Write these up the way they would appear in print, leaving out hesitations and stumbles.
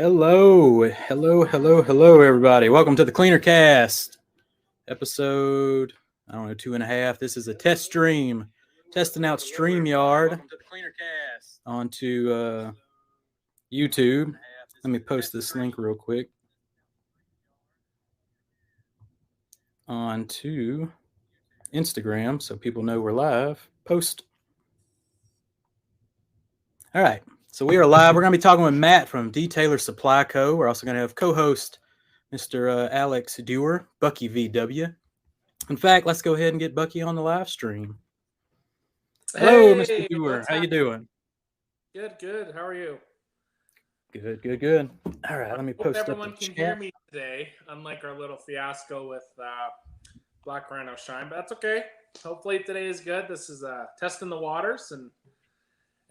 Hello, everybody. Welcome to the Cleaner Cast, episode, I don't know, 2.5. This is a test stream, testing out StreamYard onto YouTube. Let me post this link real quick onto Instagram so people know we're live. Post. All right. So we are live. We're going to be talking with Matt from Detailer Supply Co. We're also going to have co-host Mr. Alex Dewar, Bucky VW. In fact, let's go ahead and get Bucky on the live stream. Hello, Mr. Dewar. How you doing? Good. How are you? Good. All right, let me post up the everyone can hear me today, unlike our little fiasco with Black Rhino Shine, but that's okay. Hopefully today is good. This is testing the waters and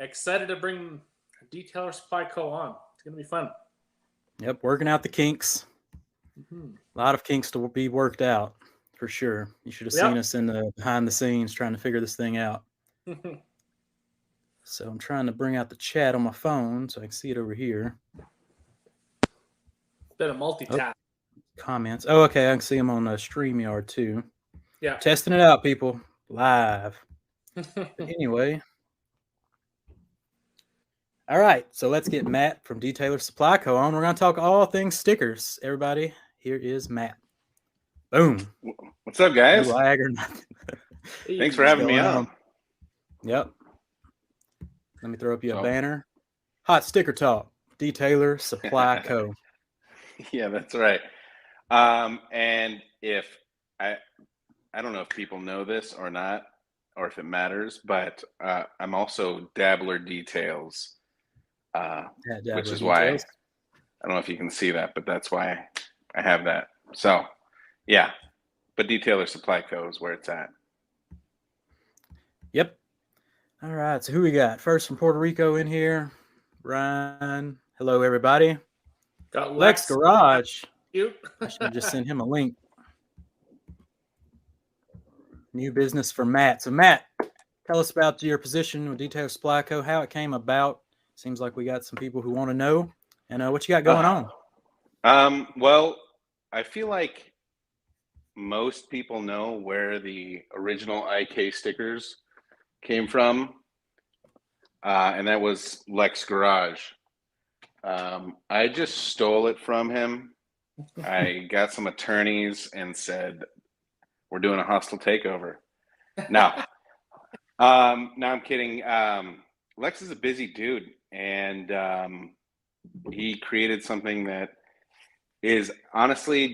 excited to bring Detailer Supply Co. on. It's going to be fun. Yep, working out the kinks. Mm-hmm. A lot of kinks to be worked out, for sure. You should have seen us in the behind the scenes trying to figure this thing out. So I'm trying to bring out the chat on my phone so I can see it over here. Been a multitask. Comments. Oh, okay. I can see them on StreamYard too. Yeah. Testing it out, people. Live. But anyway. All right. So let's get Matt from Detailer Supply Co. on. We're going to talk all things stickers. Everybody, here is Matt. Boom. What's up, guys? No lag or nothing. Thanks for having me on. Yep. Let me throw up a banner. Hot Sticker Talk. Detailer Supply Co. Yeah, that's right. And if I don't know if people know this or not, or if it matters, but I'm also Dabbler Details, which is why I don't know if you can see that, but that's why I have that. So, yeah, but Detailer Supply Co. is where it's at. Yep. All right, so who we got? First from Puerto Rico in here, Ryan. Hello, everybody. Got Lex Garage. You. I should just send him a link. New business for Matt. So, Matt, tell us about your position with Detailer Supply Co., how it came about. Seems like we got some people who want to know. And what you got going on? Well, I feel like most people know where the original IK stickers came from, and that was Lex Garage. I just stole it from him. I got some attorneys and said, we're doing a hostile takeover. No, I'm kidding. Lex is a busy dude, and he created something that is honestly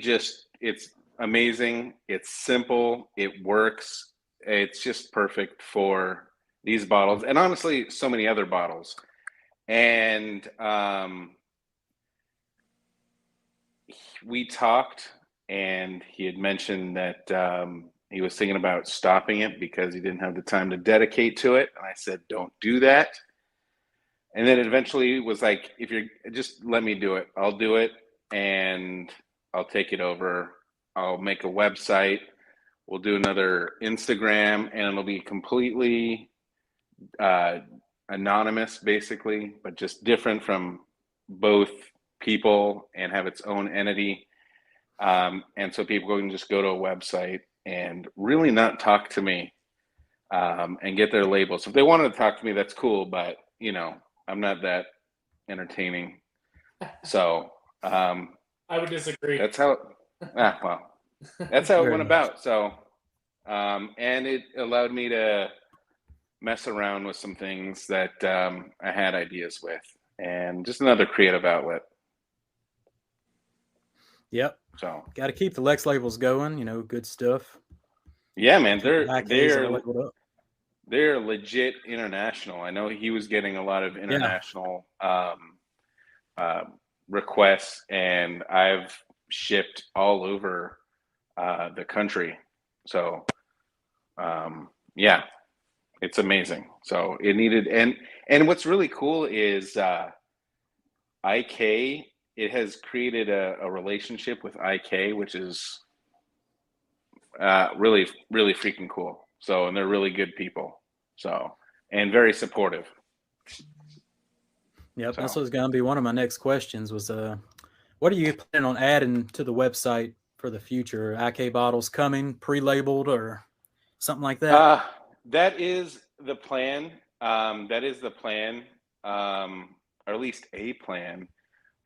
it's amazing. It's simple. It works. It's just perfect for these bottles, and honestly, so many other bottles. And we talked, and he had mentioned that he was thinking about stopping it because he didn't have the time to dedicate to it. And I said, don't do that. And then eventually was like, if you're just let me do it, I'll do it, and I'll take it over. I'll make a website. We'll do another Instagram, and it'll be completely anonymous, basically, but just different from both people and have its own entity. And so people can just go to a website and really not talk to me and get their labels. So if they wanted to talk to me, that's cool, but I'm not that entertaining. So I would disagree. That's how that's how it went about. So and it allowed me to mess around with some things that I had ideas with, and just another creative outlet. Yep. So got to keep the Lex labels going. Good stuff. Yeah, man, they're legit international. I know he was getting a lot of international requests, and I've shipped all over the country. So yeah, it's amazing. So it needed, and what's really cool is IK. It has created a relationship with IK, which is really, really freaking cool. So, and they're really good people. So, and very supportive. Yep, that's So, what's going to be one of my next questions was what are you planning on adding to the website for the future? IK bottles coming pre-labeled or something like that? uh, that is the plan. That is the plan, or at least a plan.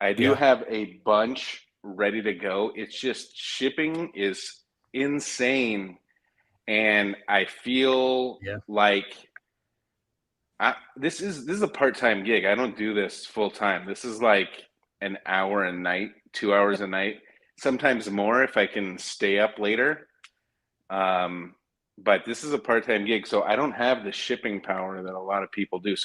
I do Yeah. have a bunch ready to go. It's just shipping is insane, and I feel Yeah. like this is a part-time gig. I don't do this full time. This is like an hour a night, 2 hours a night, sometimes more if I can stay up later. Um, but this is a part-time gig, so I don't have the shipping power that a lot of people do.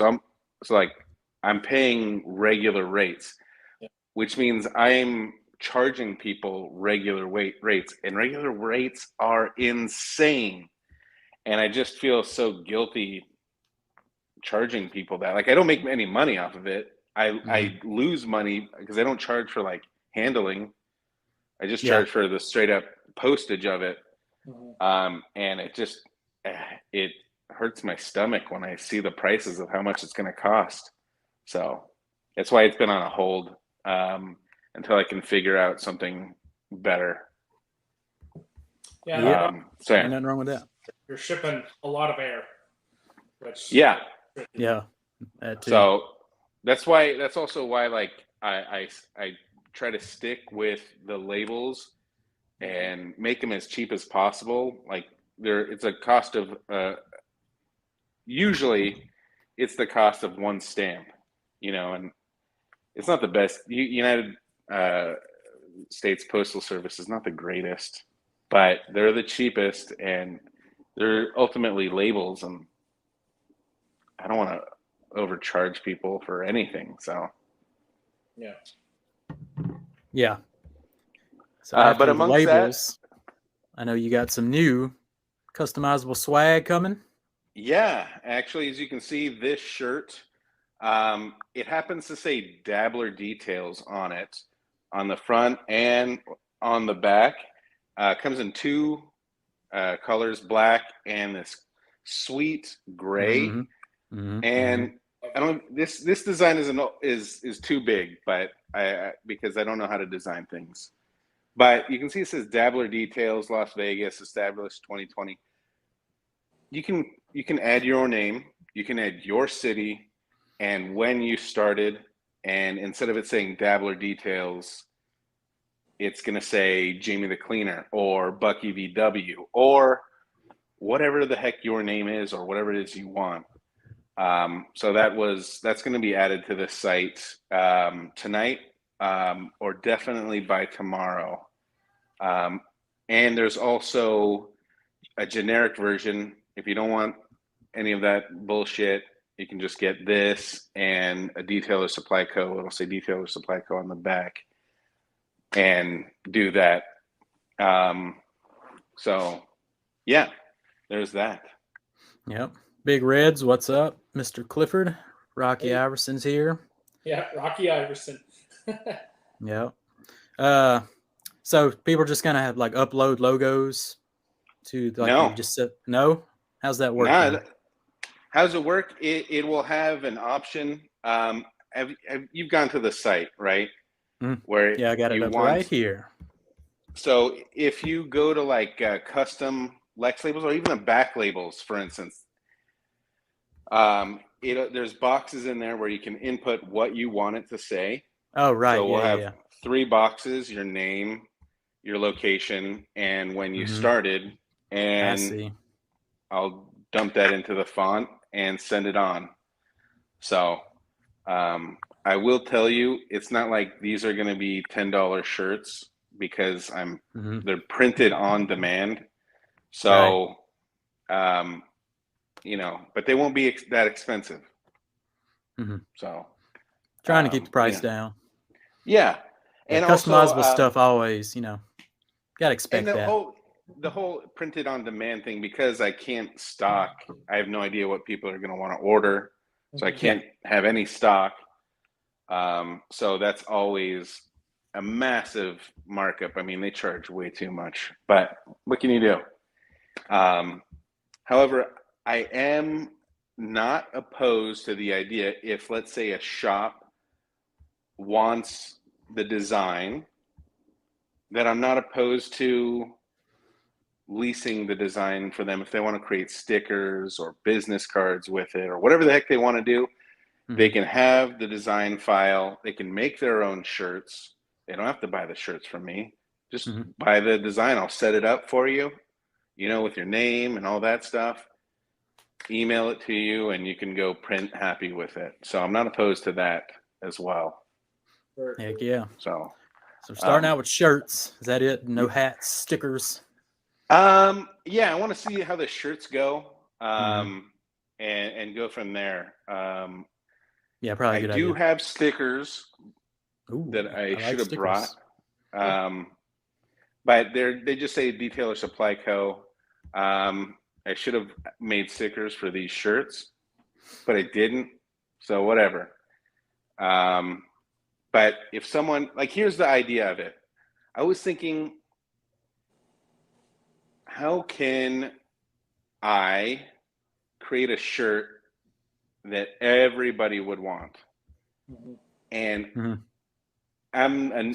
I'm paying regular rates, Yeah. which means I'm charging people regular rates, and regular rates are insane. And I just feel so guilty charging people that. Like, I don't make any money off of it. I lose money because I don't charge for like handling. I just Yeah. charge for the straight up postage of it. Mhm. And it hurts my stomach when I see the prices of how much it's going to cost. So that's why it's been on a hold, until I can figure out something better. Yeah, Yeah. So Ain't nothing wrong with that. you're shipping a lot of air, which yeah. Yeah. That too. So that's also why like I try to stick with the labels and make them as cheap as possible. Like it's a cost of usually it's the cost of one stamp, and it's not the best. United States Postal Service is not the greatest, but they're the cheapest, and they're ultimately labels, and I don't want to overcharge people for anything. So, yeah. Yeah. So but after the amongst that, labels, I know you got some new customizable swag coming. yeah, actually, as you can see, this shirt, it happens to say Dabbler Details on it, on the front and on the back. Comes in two colors, black and this sweet gray. And I don't. This design is too big, but because I don't know how to design things. But you can see it says Dabbler Details, Las Vegas, established 2020. You can add your name, you can add your city, and when you started. And instead of it saying Dabbler Details, it's gonna say Jamie the Cleaner or Bucky VW or whatever the heck your name is or whatever it is you want. So that's going to be added to the site tonight, or definitely by tomorrow. And there's also a generic version. If you don't want any of that bullshit, you can just get this and a Detailer Supply Co. It'll say Detailer Supply Co. on the back, and do that. So yeah, there's that. Yep. Big Reds, what's up? Mr. Clifford. Rocky Hey. Iverson's here. Yeah, Rocky Iverson. Yep. So people are just gonna have like upload logos to like No. you just said no? How's that work? No, then? how's it work? It will have an option. You've gone to the site, right? Where Yeah, I got it you up want. right here. So if you go to like custom Lex labels or even a back labels, for instance, there's boxes in there where you can input what you want it to say. Oh, right. So we'll have Yeah. 3 boxes: your name, your location, and when you started. I And see. I'll dump that into the font and send it on. So I will tell you, it's not like these are going to be $10 shirts because they're printed on demand. So, but they won't be that expensive. So Trying to keep the price down. Yeah. Yeah, And customizable also, stuff always, gotta expect and that. the whole printed on demand thing, because I can't stock, I have no idea what people are going to want to order. So I can't have any stock. So that's always a massive markup. I mean, they charge way too much, but what can you do? However, I am not opposed to the idea if, let's say, a shop wants the design, then I'm not opposed to leasing the design for them if they want to create stickers or business cards with it or whatever the heck they want to do. They can have the design file. They can make their own shirts. They don't have to buy the shirts from me. Just buy the design. I'll set it up for you, with your name and all that stuff. Email it to you, and you can go print happy with it. So I'm not opposed to that as well. Heck yeah. So starting out with shirts. Is that it? No hats, stickers? Yeah, I want to see how the shirts go, and go from there. Yeah, probably a good idea. I do have stickers that I should have brought. But they just say Detailer Supply Co. I should have made stickers for these shirts, but I didn't. So whatever. But if someone, here's the idea of it. I was thinking, how can I create a shirt that everybody would want? And I'm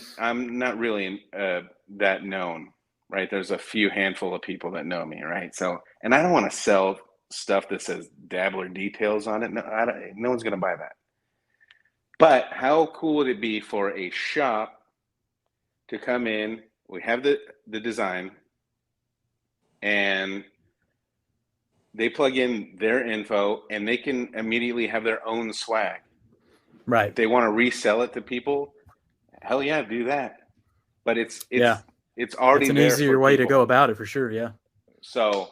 not really that known, right? There's a few handful of people that know me, right? So, and I don't want to sell stuff that says Dabbler Details on it. No one's going to buy that. But how cool would it be for a shop to come in? We have the design, and they plug in their info, and they can immediately have their own swag. Right. If they want to resell it to people, hell yeah, do that. But it's already it's an there easier for way people. to go about it for sure. Yeah. So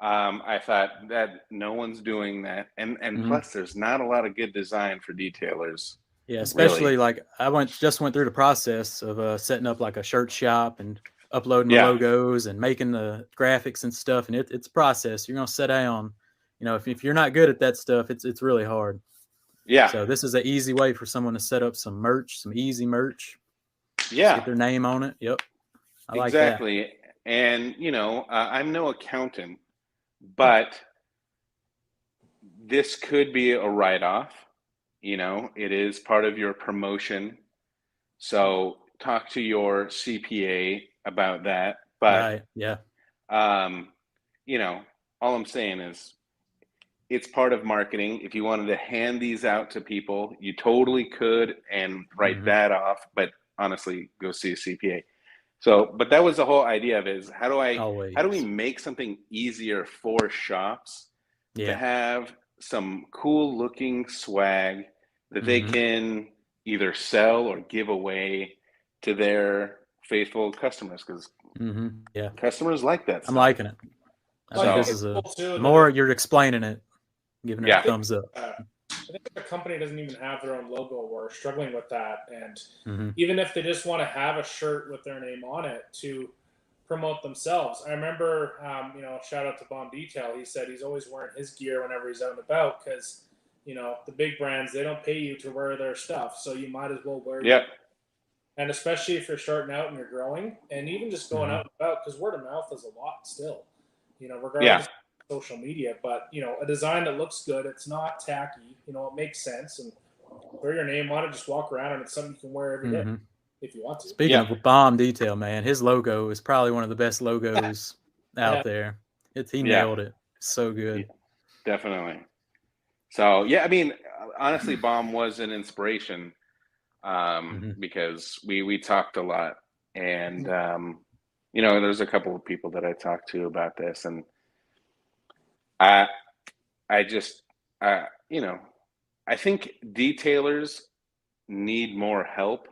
I thought that no one's doing that, and plus there's not a lot of good design for detailers. Yeah, especially I just went through the process of setting up a shirt shop and uploading the logos and making the graphics and stuff, and it's a process. You're gonna sit down, if you're not good at that stuff, it's really hard. Yeah. So this is an easy way for someone to set up some merch, some easy merch. Yeah. Get their name on it. Yep. I like exactly. that. And I'm no accountant, but this could be a write-off. It is part of your promotion. So talk to your CPA about that. But right. Yeah. All I'm saying is it's part of marketing. If you wanted to hand these out to people, you totally could and write that off. But honestly, go see a CPA. So, but that was the whole idea of it, is how do we make something easier for shops to have some cool looking swag that they can either sell or give away to their faithful customers, because customers like that stuff. I'm liking it. I think this is the more you're explaining it, giving it a thumbs up. I think the company doesn't even have their own logo. We're struggling with that. And even if they just want to have a shirt with their name on it to promote themselves. I remember, shout out to Bomb Detail. He said he's always wearing his gear whenever he's out and about because, the big brands, they don't pay you to wear their stuff. So you might as well wear it. And especially if you're starting out and you're growing, and even just going out and about, because word of mouth is a lot still, regardless of social media. But, a design that looks good, it's not tacky, it makes sense. And wear your name on it, just walk around, and it's something you can wear every day if you want to. Speaking of Bomb Detail, man, his logo is probably one of the best logos out there. He nailed it. So good. Yeah, definitely. So, I mean, honestly, Bomb was an inspiration because we talked a lot. And, there's a couple of people that I talked to about this. And I think detailers need more help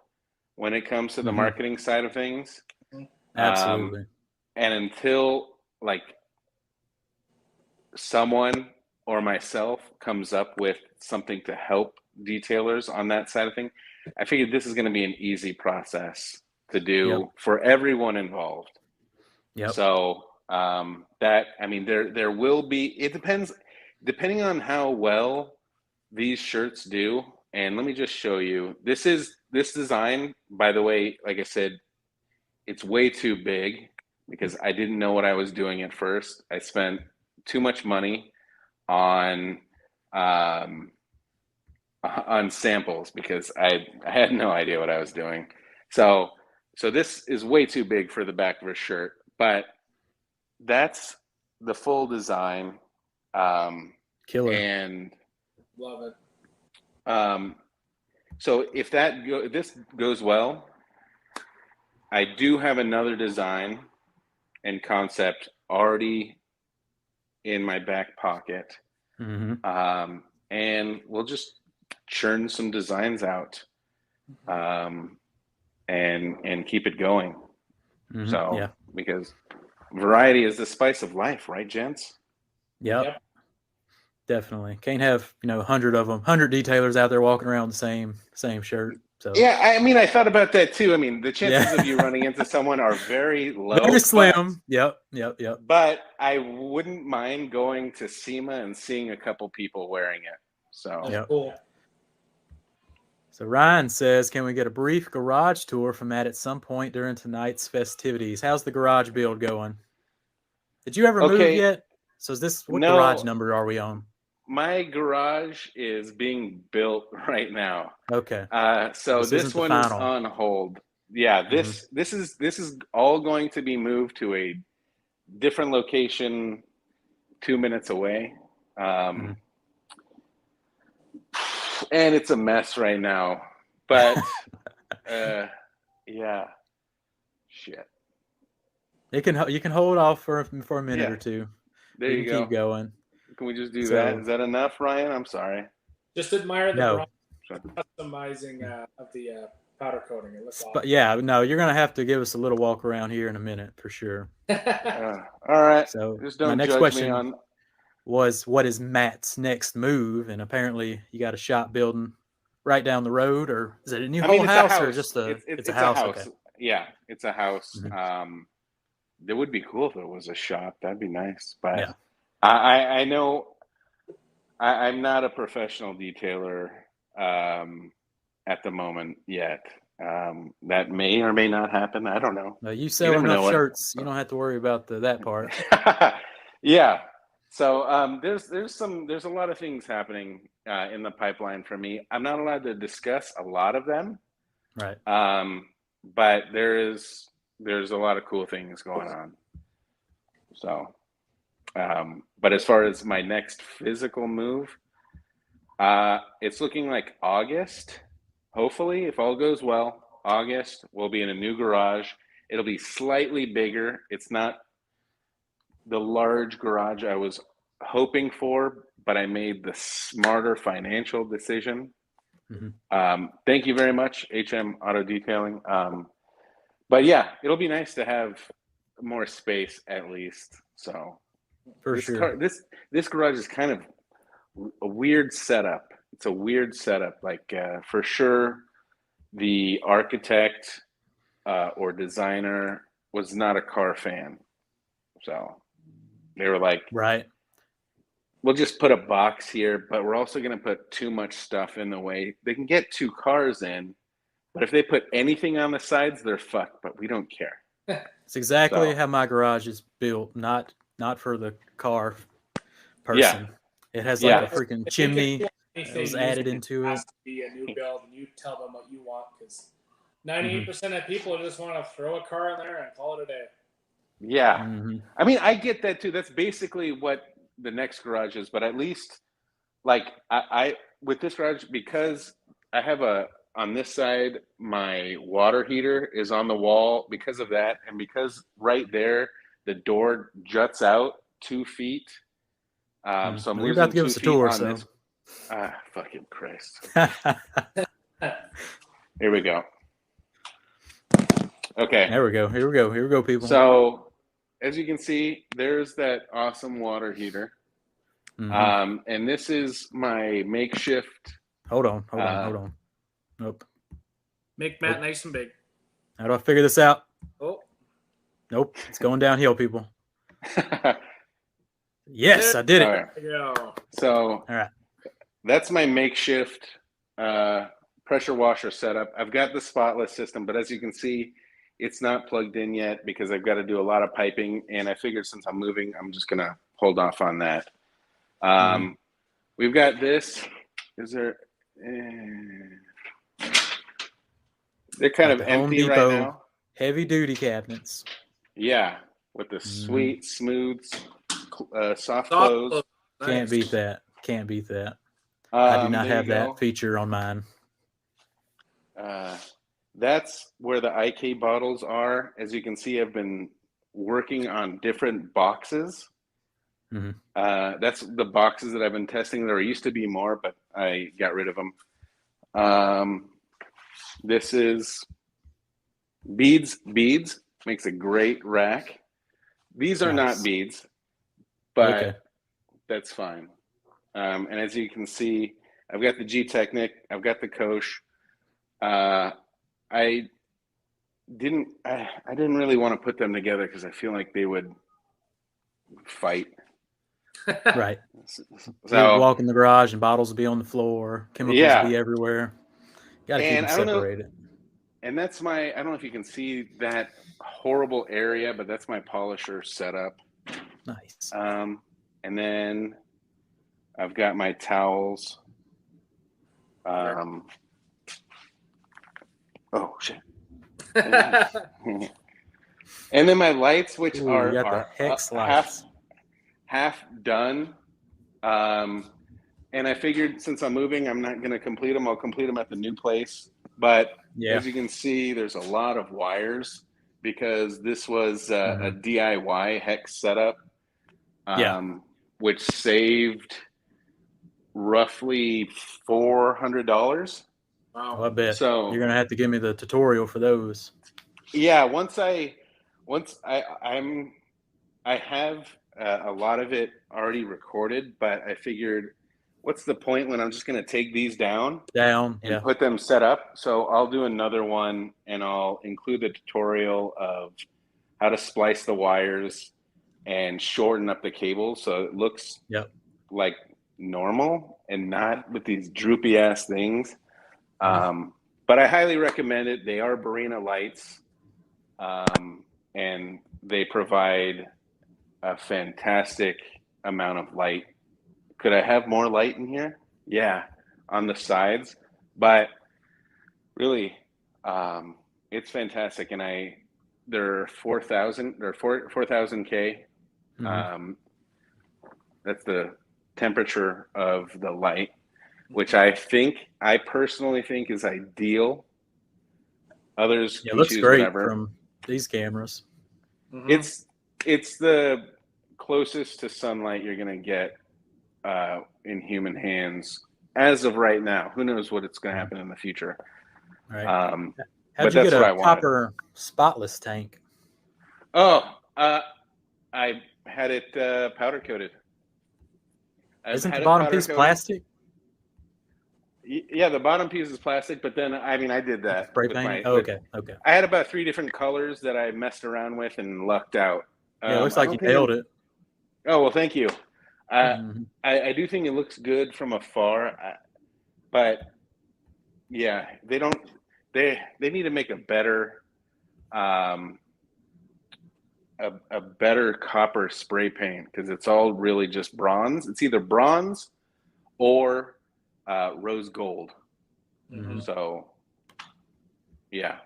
when it comes to the marketing side of things. Absolutely. And until someone or myself comes up with something to help detailers on that side of things, I figured this is going to be an easy process to do for everyone involved. So there will be, it depends, depending on how well these shirts do. And let me just show you, this design, by the way, like I said, it's way too big because I didn't know what I was doing at first. I spent too much money on on samples because I had no idea what I was doing. So this is way too big for the back of a shirt, but that's the full design. Killer. And Love it. so if this goes well, I do have another design and concept already in my back pocket. Mm-hmm. And we'll just churn some designs out, and keep it going. Mm-hmm. So, yeah, because variety is the spice of life, right, gents? yep. Definitely can't have 100 of them, 100 detailers out there walking around the same shirt. So Yeah, I mean, I thought about that too. I mean, the chances Yeah. of you running into someone are very low. very slim. Yep. But I wouldn't mind going to SEMA and seeing a couple people wearing it. So That's Yep. cool. So Ryan says, can we get a brief garage tour from Matt at some point during tonight's festivities? How's the garage build going? Did you ever move Okay. yet? So what No. garage number are we on? My garage is being built right now. Okay. So This this isn't the one is final. on hold. Yeah, this is all going to be moved to a different location 2 minutes away. And it's a mess right now. But yeah. Shit. You can hold off for a minute or two. There you go. Keep going. Can we just do that? Is that enough, Ryan? I'm sorry. Just admire the No. customizing of the powder coating. It looks awesome. But yeah, no, you're gonna have to give us a little walk around here in a minute for sure. All right. So Just my don't next judge question me on. was, what is Matt's next move? And apparently, you got a shop building right down the road, or is it a new I whole mean, it's house, a house. or just it's a house? house. Okay. Yeah, it's a house. Mhm. It would be cool if it was a shop. That'd be nice. But Yeah. I know I'm not a professional detailer at the moment yet. That may or may not happen. I don't know. No, you sell never know enough what- shirts, you don't have to worry about that part. Yeah. So there's a lot of things happening in the pipeline for me. I'm not allowed to discuss a lot of them. Right. But there's a lot of cool things going on. So, but as far as my next physical move, it's looking like August. Hopefully, if all goes well, August we'll be in a new garage. It'll be slightly bigger. It's not the large garage I was hoping for, but I made the smarter financial decision. Thank you very much, HM Auto Detailing. But yeah, it'll be nice to have more space at least. So For sure. This garage is kind of a weird setup. It's a weird setup. Like for sure, the architect or designer was not a car fan. So they were like, right. We'll just put a box here, but we're also going to put too much stuff in the way. They can get 2 cars in, but if they put anything on the sides, they're fucked, but we don't care. It's exactly how my garage is built, not for the car person. Yeah. It has like a freaking chimney that was added into it. Has to be a new build, and you tell them what you want, because 98% of people just want to throw a car in there and call it a day. Yeah. Mm-hmm. I mean, I get that too. That's basically what the next garage is, but at least like I with this garage, because I have on this side, my water heater is on the wall because of that. And because right there, the door juts out 2 feet. So I'm You're losing about to give 2 us a feet tour, on so. this. Fucking Christ. Here we go. Okay. Here we go, people. So as you can see, there's that awesome water heater. And this is my makeshift. Hold on. Nope. Make Matt nice and big. How do I figure this out? Oh. Nope. It's going downhill, people. Yes, I did it. All right. There you go. So all right. That's my makeshift pressure washer setup. I've got the spotless system, but as you can see, it's not plugged in yet because I've got to do a lot of piping. And I figured since I'm moving, I'm just going to hold off on that. We've got this. they're kind Like of the Home empty right Depot now. heavy duty cabinets. Yeah, with the Mhm. sweet, smooth, soft Soft close. close. Can't Nice. beat that. Can't beat that. I do not There you have that go. feature on mine. That's where the IK bottles are. As you can see, I've been working on different boxes. Mhm. That's the boxes that I've been testing. There used to be more, but I got rid of them. This is beads. Beads makes a great rack. These are Nice. not beads, but Okay. that's fine. And as you can see, I've got the G-Technic. I've got the Koch. I didn't really want to put them together because I feel like they would fight. Right. You'd So walk in the garage and bottles would be on the floor. Chemicals would be yeah, everywhere. Got to keep and them I don't know, separated. and that's I don't know if you can see that horrible area, but that's my polisher setup. Nice. And then I've got my towels. Oh shit. And then my lights, which Ooh, are you got the hex half lights. done. And I figured since I'm moving, I'm not going to complete them. I'll complete them at the new place. But Yeah. as you can see, there's a lot of wires because this was a DIY hex setup, which saved roughly $400. Wow. Oh, I bet. So You're gonna have to give me the tutorial for those. yeah, I have a lot of it already recorded, but I figured, what's the point when I'm just going to take these down Down. and Yeah. put them set up? So I'll do another one, and I'll include the tutorial of how to splice the wires and shorten up the cable so it looks like normal and not with these droopy ass things. But I highly recommend it. They are Barina lights, and they provide a fantastic amount of light. Could I have more light in here? Yeah, on the sides, but really, it's fantastic. And they're 4,000. They're 4,000 K. That's the temperature of the light, which I personally think is ideal. Others Yeah, can it looks choose great whatever. from these cameras. It's the closest to sunlight you're going to get in human hands as of right now. Who knows what it's going to happen in the future? Right. How'd you that's get what I a wanted. copper spotless tank? Oh, I had it powder coated. Isn't the bottom piece plastic? Yeah, the bottom piece is plastic, but then I did that Spray with paint. Okay. I had about 3 different colors that I messed around with and lucked out. Yeah, it looks like you nailed it. Oh well, thank you. I do think it looks good from afar, but yeah, they need to make a better a better copper spray paint because it's all really just bronze. It's either bronze or rose gold. So yeah,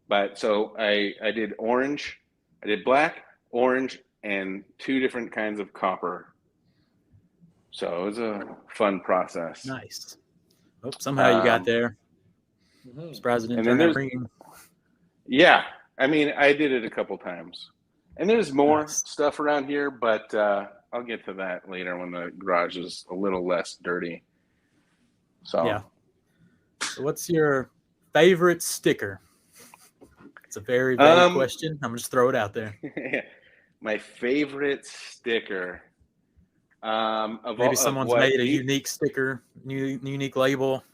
but so I did orange, I did black, orange, and 2 different kinds of copper. So it was a fun process. Nice. Oh, somehow you got there. Surprised it didn't turn out green. Yeah, I did it a couple times. And there's more stuff around here, but I'll get to that later when the garage is a little less dirty. So yeah. So what's your favorite sticker? It's a very vague question. I'm just throw it out there. My favorite sticker. Maybe someone's made a unique sticker, unique label.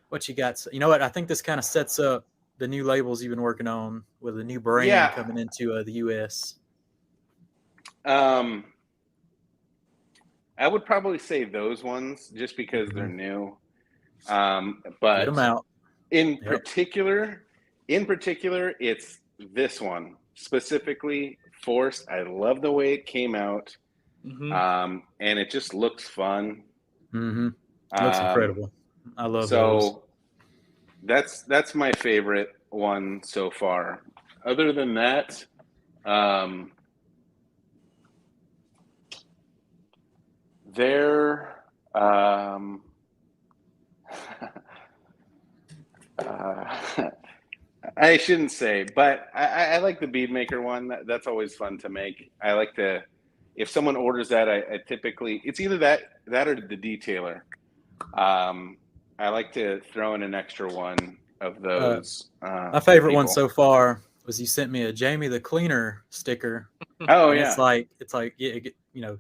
What you got? You know what? I think this kind of sets up the new labels you've been working on with a new brand coming into the U.S. I would probably say those ones just because they're new. But get them out. In particular, it's this one specifically, Force. I love the way it came out, and it just looks fun. Looks incredible. I love those. So that's my favorite one so far. Other than that, there I shouldn't say, but I like the bead maker one. That's always fun to make. I like to, if someone orders that, I typically, it's either that or the detailer. I like to throw in an extra one of those. My favorite one people. so far was you sent me a Jamie the Cleaner sticker. Oh And yeah, it's like you know,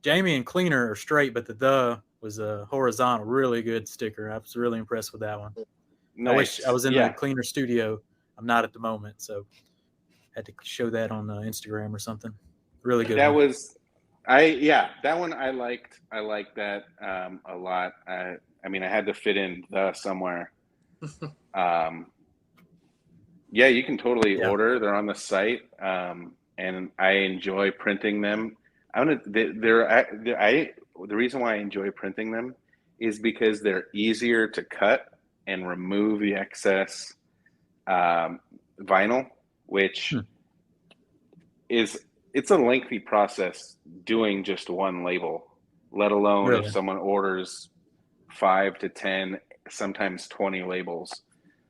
Jamie and Cleaner are straight, but the was a horizontal, really good sticker. I was really impressed with that one. nice. I wish I was in yeah. the Cleaner studio. I'm not at the moment, so had to show that on Instagram or something. Really good. That one. was, that one I liked. I liked that a lot. I mean, I had to fit in the somewhere. Yeah, you can totally order. They're on the site, and I enjoy printing them. The reason why I enjoy printing them is because they're easier to cut and remove the excess vinyl, which it's a lengthy process doing just one label, let alone Really? if someone orders 5 to 10, sometimes 20 labels.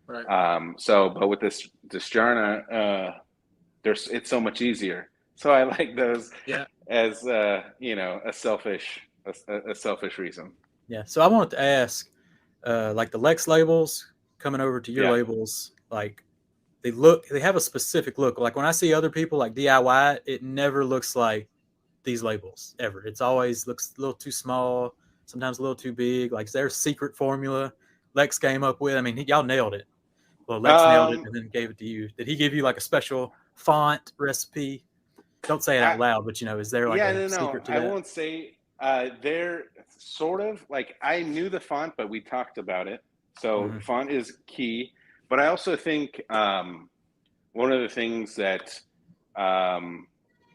Right. But with this Distrana, it's so much easier. So I like those as a selfish reason. Yeah. So I wanted to ask, like the Lex labels coming over to your Yeah. labels, like they have a specific look. Like when I see other people like DIY, it never looks like these labels ever. It's always looks a little too small, sometimes a little too big. Like their secret formula Lex came up with. I mean, y'all nailed it. Well, Lex nailed it and then gave it to you. Did he give you like a special font recipe? Don't say it out loud, but is there like a secret to that? I won't say. They're sort of like, I knew the font, but we talked about it. So font is key. But I also think one of the things that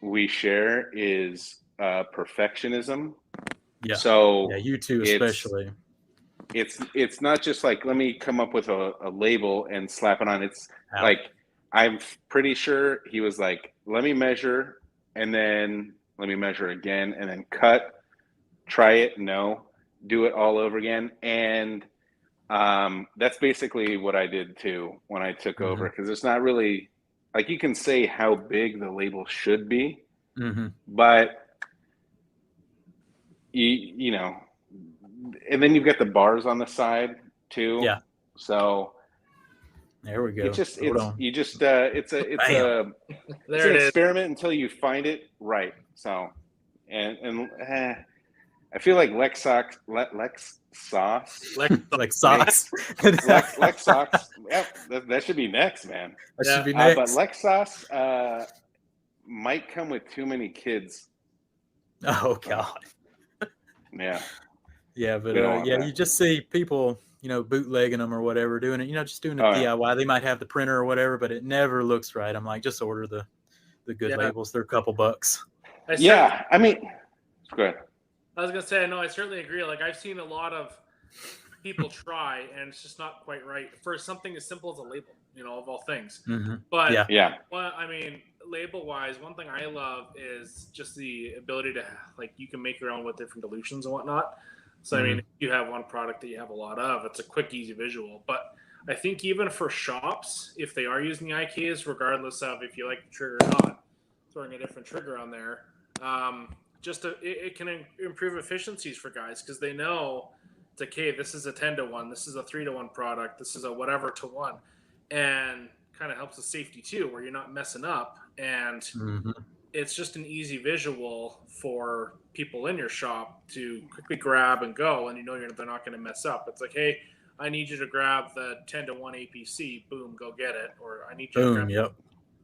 we share is perfectionism. Yeah. So yeah, you too especially. It's not just like, let me come up with a label and slap it on. It's Out. like, I'm pretty sure he was like, let me measure and then let me measure again and then cut, try it, no, do it all over again. And that's basically what I did too when I took over, because it's not really like, you can say how big the label should be, but you know, and then you've got the bars on the side too. Yeah. So there we go. It's an There experiment until you find it right. So, and I feel like Lex Sauce. Lex Sauce. Lex Sauce. Yep, that should be next, man. That should be next. But Lex Sauce might come with too many kids. Oh God. Yeah. Yeah, but you just see people, bootlegging them or whatever, doing it, just doing the DIY. They might have the printer or whatever, but it never looks right. I'm like, just order the good labels. They're a couple bucks. I mean, go ahead. I was gonna say, no, I certainly agree. Like, I've seen a lot of people try, and it's just not quite right for something as simple as a label, of all things. But well, I mean, label-wise, one thing I love is just the ability to, like, you can make your own with different dilutions and whatnot. So, I mean, if you have one product that you have a lot of, it's a quick, easy visual. But I think even for shops, if they are using the IKs, regardless of if you like the trigger or not, throwing a different trigger on there, it can improve efficiencies for guys, because they know it's okay, this is a 10-to-1, this is a 3-to-1 product, this is a whatever to 1, and kind of helps with safety too, where you're not messing up. And it's just an easy visual for people in your shop to quickly grab and go, and they're not going to mess up. It's like, hey, I need you to grab the 10-to-1 APC, boom, go get it. Or I need you to grab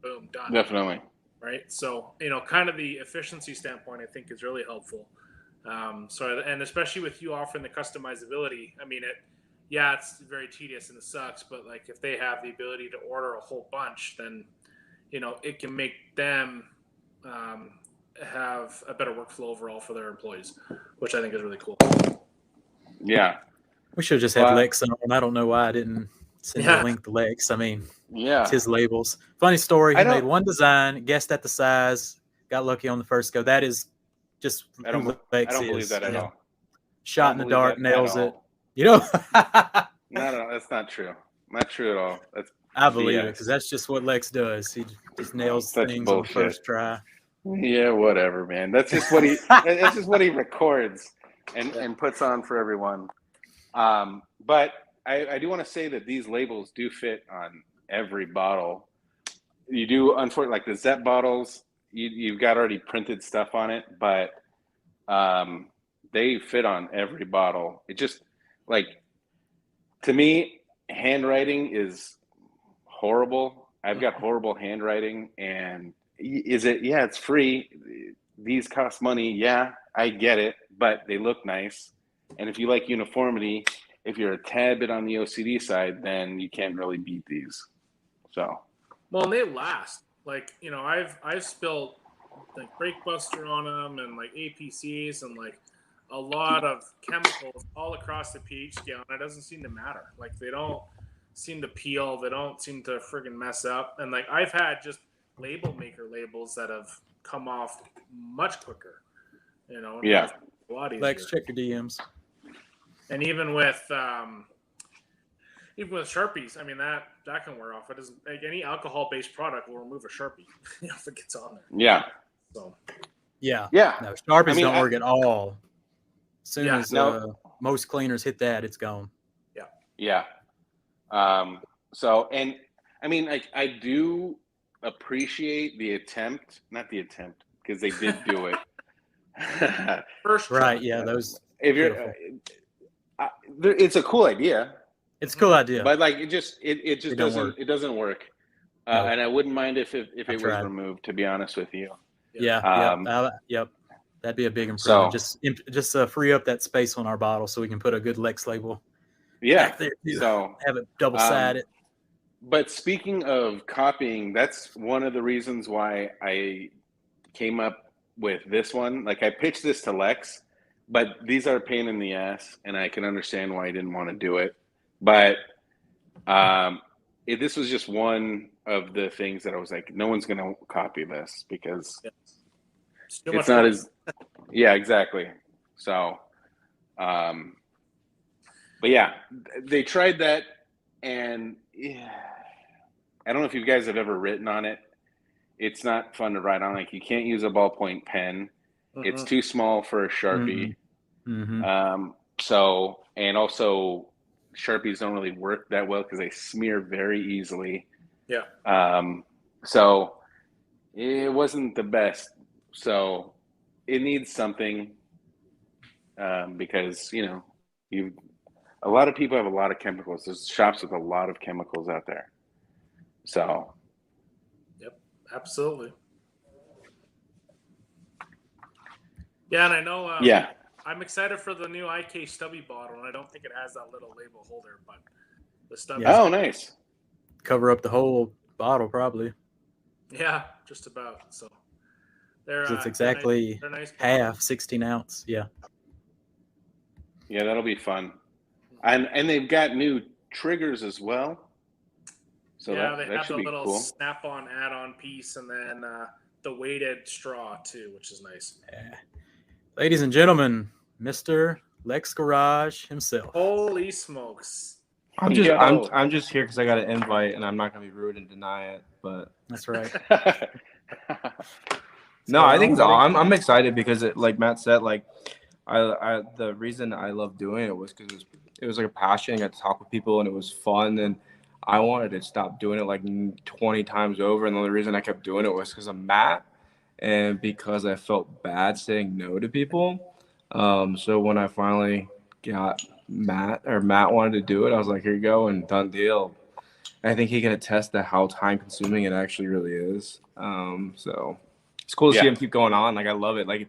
boom, done. Definitely. Right? So, kind of the efficiency standpoint, I think, is really helpful. And especially with you offering the customizability, I mean, it's very tedious and it sucks, but like, if they have the ability to order a whole bunch, then, it can make them have a better workflow overall for their employees, which I think is really cool. Yeah. We should have just had Well, Lex on. I don't know why I didn't send the link to Lex. I mean, yeah. it's his labels. Funny story. I He don't- made one design, guessed at the size, got lucky on the first go. That is just I don't, who Lex I don't believe is. that at Yeah. all. Shot I in don't the believe dark, that at nails it. all. You know, No, that's not true. Not true at all. That's I believe it BS. because that's just what Lex does. He just nails Such things bullshit. on the first try. Yeah, whatever, man. That's just what he. That's just what he records and puts on for everyone. But I do want to say that these labels do fit on every bottle. You do, unfortunately, like the Zep bottles, you've got already printed stuff on it, but they fit on every bottle. It just, like, to me, handwriting is horrible. I've got horrible handwriting, and is it? Yeah, it's free. These cost money. Yeah, I get it, but they look nice. And if you like uniformity, if you're a tad bit on the OCD side, then you can't really beat these. So, Well, and they last. Like, you know, I've spilled like brake buster on them and like APCs and like a lot of chemicals all across the pH scale, and it doesn't seem to matter. Like, they don't seem to peel. They don't seem to friggin' mess up. And like, I've had just label maker labels that have come off much quicker. You know, and Yeah. it's a lot easier. Lex, check your DMs. And even with Sharpies, I mean that can wear off. It doesn't, like, any alcohol-based product will remove a Sharpie if it gets on there. yeah. So Yeah. Yeah. No, Sharpies I mean, don't work at all. As soon Yeah, as no. most cleaners hit that, it's gone. Yeah. So, and I mean, like, I do appreciate the attempt, not the attempt, because they did do it. first try. Right. Yeah. Those. If you're, it's a cool idea, It's a cool idea. but like, it just don't doesn't, work. it doesn't work. No. And I wouldn't mind if it I was tried. removed, to be honest with you. Yeah. Yep. That'd be a big improvement. Just free up that space on our bottle so we can put a good Lex label Yeah. back there. Too. So, Have it double sided. but speaking of copying, that's one of the reasons why I came up with this one. Like, I pitched this to Lex, but these are a pain in the ass, and I can understand why he didn't want to do it. But this was just one of the things that I was like, no one's going to copy this because it's not as, yeah, exactly. So, but yeah, they tried that, and yeah, I don't know if you guys have ever written on it. It's not fun to write on. Like, you can't use a ballpoint pen. It's too small for a Sharpie. Mm-hmm. So, and also Sharpies don't really work that well because they smear very easily. Yeah. So it wasn't the best. So it needs something because, you know, a lot of people have a lot of chemicals. There's shops with a lot of chemicals out there. So. Yep. Absolutely. Yeah, and I know. Yeah. I'm excited for the new IK Stubby bottle, and I don't think it has that little label holder, but the Stubby. Yeah. Oh, nice. Cover up the whole bottle, probably. Yeah, just about. So they're It's exactly they're nice half, 16 ounce. Yeah. Yeah, that'll be fun. And they've got new triggers as well. So yeah, that they have should the be little cool. snap-on add-on piece, and then the weighted straw too, which is nice. Yeah. Ladies and gentlemen, Mr. Lex Garage himself. Holy smokes! I'm just Yo. I'm just here because I got an invite, and I'm not gonna be rude and deny it. But That's right. no, I think buddy. I'm excited because like Matt said, like I the reason I love doing it was because it was like a passion. I got to talk with people, and it was fun, and I wanted to stop doing it like 20 times over. And the only reason I kept doing it was because of Matt, and because I felt bad saying no to people. So when I finally got Matt wanted to do it, I was like, here you go, and done deal. I think he can attest to how time consuming it actually really is. So it's cool to see him keep going on. Like, I love it. Like,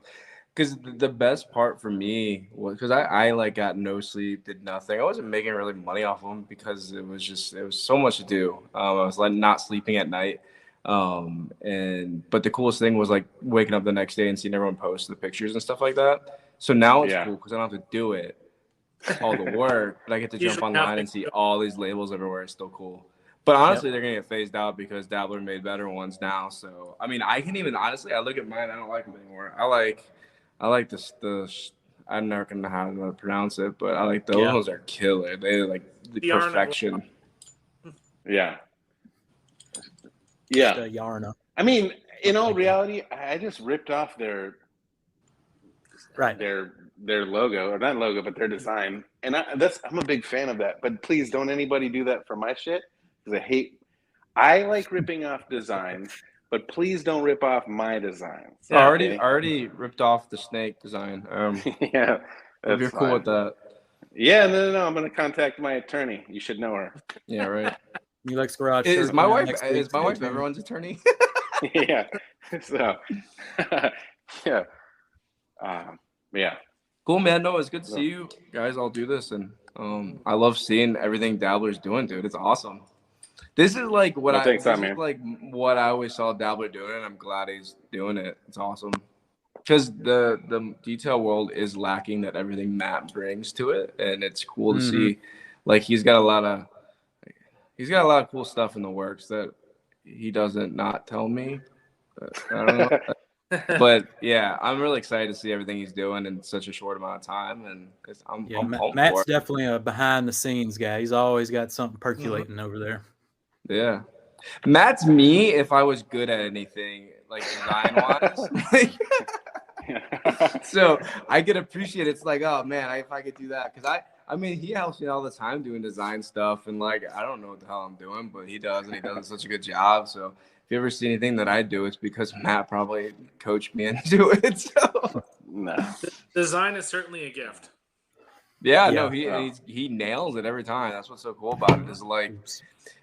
because the best part for me was because I like got no sleep, did nothing. I wasn't making really money off of them because it was so much to do. I was like not sleeping at night. But the coolest thing was like waking up the next day and seeing everyone post the pictures and stuff like that. So now it's cool because I don't have to do it. all the work, but I get to jump Usually online nothing. and see all these labels everywhere. It's still cool. But honestly, they're gonna get phased out because Dabbler made better ones now. So I mean, I can even honestly, I look at mine, I don't like them anymore. I like I'm never gonna know how to pronounce it, but I like those Yeah. ones are killer. They like the The Arna- perfection. Yeah. Just Yeah. Yarna. I mean, in all reality, I just ripped off their Right. their logo, or not logo, but their design, and I'm a big fan of that. But please don't anybody do that for my shit, because I like ripping off designs, but please don't rip off my designs. I okay? already ripped off the snake design. Yeah, If you're cool with that. Yeah, no. I'm gonna contact my attorney. You should know her. Yeah, right. New Lex Garage. Is shirt my coming out wife next week. is my Stay wife tuned. everyone's attorney? Yeah. So, yeah. Yeah. Cool, man. No, it's good to see you guys all do this, and I love seeing everything Dabbler's doing, dude. It's awesome. This is like what Well, thanks, this man. is like what I always saw Dabbler doing, and I'm glad he's doing it. It's awesome. Because the detail world is lacking that everything Matt brings to it, and it's cool to see. Like he's got a lot of cool stuff in the works that he doesn't not tell me. But I don't know. But yeah, I'm really excited to see everything he's doing in such a short amount of time, and I'm pumped Matt's for it. definitely a behind the scenes guy. He's always got something percolating over there. Yeah, Matt's me if I was good at anything, like design wise. So I could appreciate it. It's like, oh man, if I could do that, because I mean, he helps me all the time doing design stuff, and like I don't know what the hell I'm doing, but he does, and he does such a good job. So if you ever see anything that I do, it's because Matt probably coached me into it. So No. Design is certainly a gift. yeah, Yeah. no, he nails it every time. That's what's so cool about it. Is like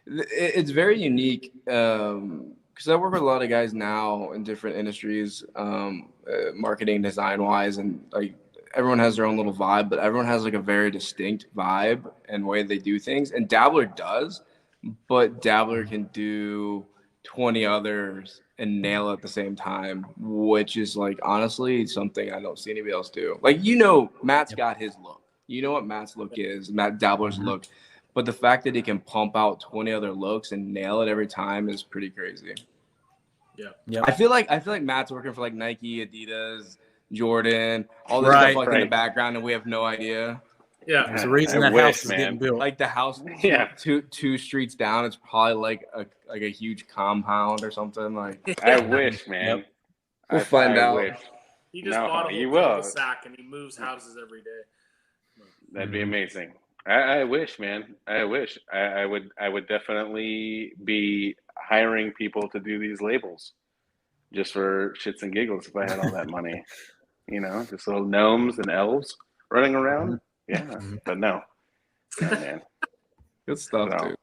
it's very unique. Because I work with a lot of guys now in different industries, marketing, design wise, and like everyone has their own little vibe, but everyone has like a very distinct vibe and way they do things. And Dabbler does, but Dabbler can do 20 others and nail it at the same time, which is like honestly something I don't see anybody else do. Like, Matt's got his look. You know what Matt's look is, Matt Dabbler's look. But the fact that he can pump out 20 other looks and nail it every time is pretty crazy. Yeah. I feel like Matt's working for like Nike, Adidas, Jordan, all this Right, stuff like in the background, and we have no idea. Yeah. There's a reason I that wish, house is man. getting built. Like the house, Yeah. two streets down, it's probably like a huge compound or something. Like I wish, man. Yep. We'll find out. Wish. He just No, bought a you whole will. cul-de-sac and he moves houses every day. That'd be amazing. I wish, man. I wish. I would definitely be hiring people to do these labels just for shits and giggles if I had all that money. Just little gnomes and elves running around. Yeah, but no. No, man. Good stuff, No. dude.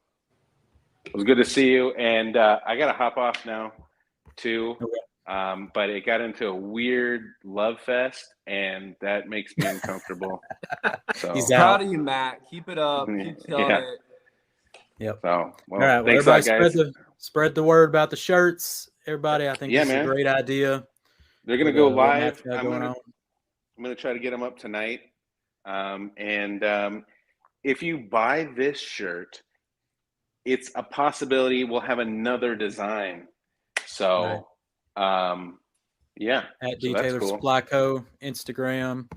It was good to see you, and I gotta hop off now too. But it got into a weird love fest, and that makes me uncomfortable. So, He's Proud out. of you, Matt. Keep it up. Keep killing Yeah. it. Yep. so All well, right. Well, thanks a everybody lot, guys. spread the word about the shirts. Everybody, I think Yeah, this is man. a great idea. They're gonna with, go what live. Matt's got going on. I'm gonna try to get them up tonight. If you buy this shirt, it's a possibility we'll have another design. So, yeah. At So D that's Taylor cool. Supply Co. Instagram.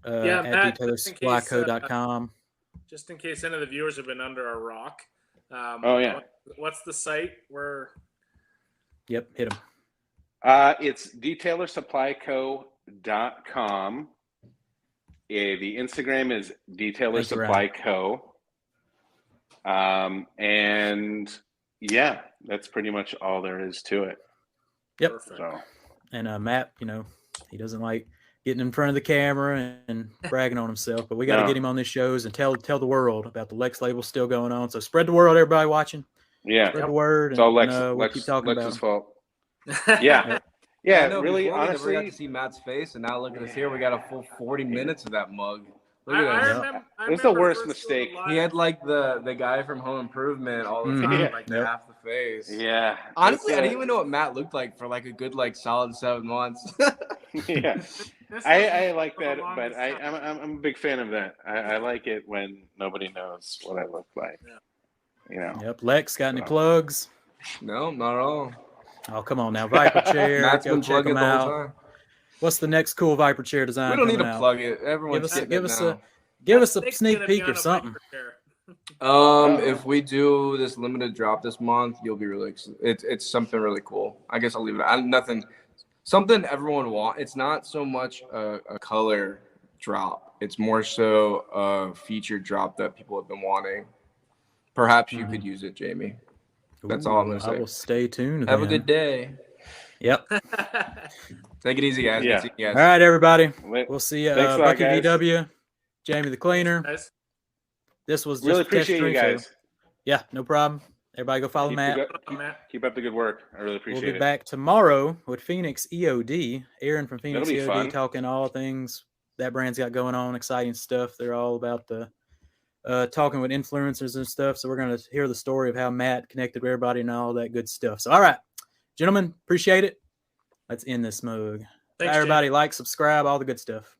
Yeah, Matt, at DTaylorSupplyCo.com. Just in case any of the viewers have been under a rock. Oh, yeah. What's the site where? Yep, hit him. It's DetailerSupplyCo.com. The Instagram is Detailer Supply Co. And yeah, that's pretty much all there is to it. Yep. Perfect. So And Matt, he doesn't like getting in front of the camera and bragging on himself, but we got to get him on these shows and tell the world about the Lex label still going on. So spread the word, everybody watching. yeah, Spread the word. it's all we'll keep talking Lex's about fault. Yeah, yeah. No, Really, before we never got honestly, to see Matt's face, and now look at us here. We got a full 40 minutes of that mug. Look I at us. remember, It was the worst first doing mistake. the live- He had like the guy from Home Improvement all the time, Yeah. like Yep. half the face. yeah. Honestly, It's, I didn't even know what Matt looked like for like a good solid 7 months. Yeah, This I was like for the that, but longest time. I'm a big fan of that. I like it when nobody knows what I look like. Yeah. You know. Yep. Lex, got any So. plugs? No, not at all. Oh, come on now. Viper Chair. Matt's Go been check plugging them the whole out. time. What's the next cool Viper Chair design We don't need coming to out? plug it. Everyone's getting Give it us now. a give us That a stick's sneak gonna be peek on or a something. Viper chair. If we do this limited drop this month, you'll be really. It's something really cool. I guess I'll leave it. Nothing. Something everyone wants. It's not so much a color drop. It's more so a feature drop that people have been wanting. Perhaps you could use it, Jamie. That's all I'm gonna I say. will stay tuned. Have a then. good day. Yep. Take it easy, guys. Yeah. Good seeing you guys. All right, everybody. Wait, We'll see you. Thanks a lot, Bucky guys. VW, Jamie the Cleaner. Guys, This was just Really a test appreciate you stream, so- guys. yeah, no problem. Everybody go follow Keep, Matt. keep up the good work. I really We'll appreciate be it. back tomorrow with Phoenix EOD. Aaron from Phoenix That'll be EOD fun. talking all things that brand's got going on, exciting stuff. They're all about the talking with influencers and stuff. So we're going to hear the story of how Matt connected with everybody and all that good stuff. So, all right, gentlemen, appreciate it. Let's end this mug. thanks, Bye, everybody. Like, subscribe, all the good stuff.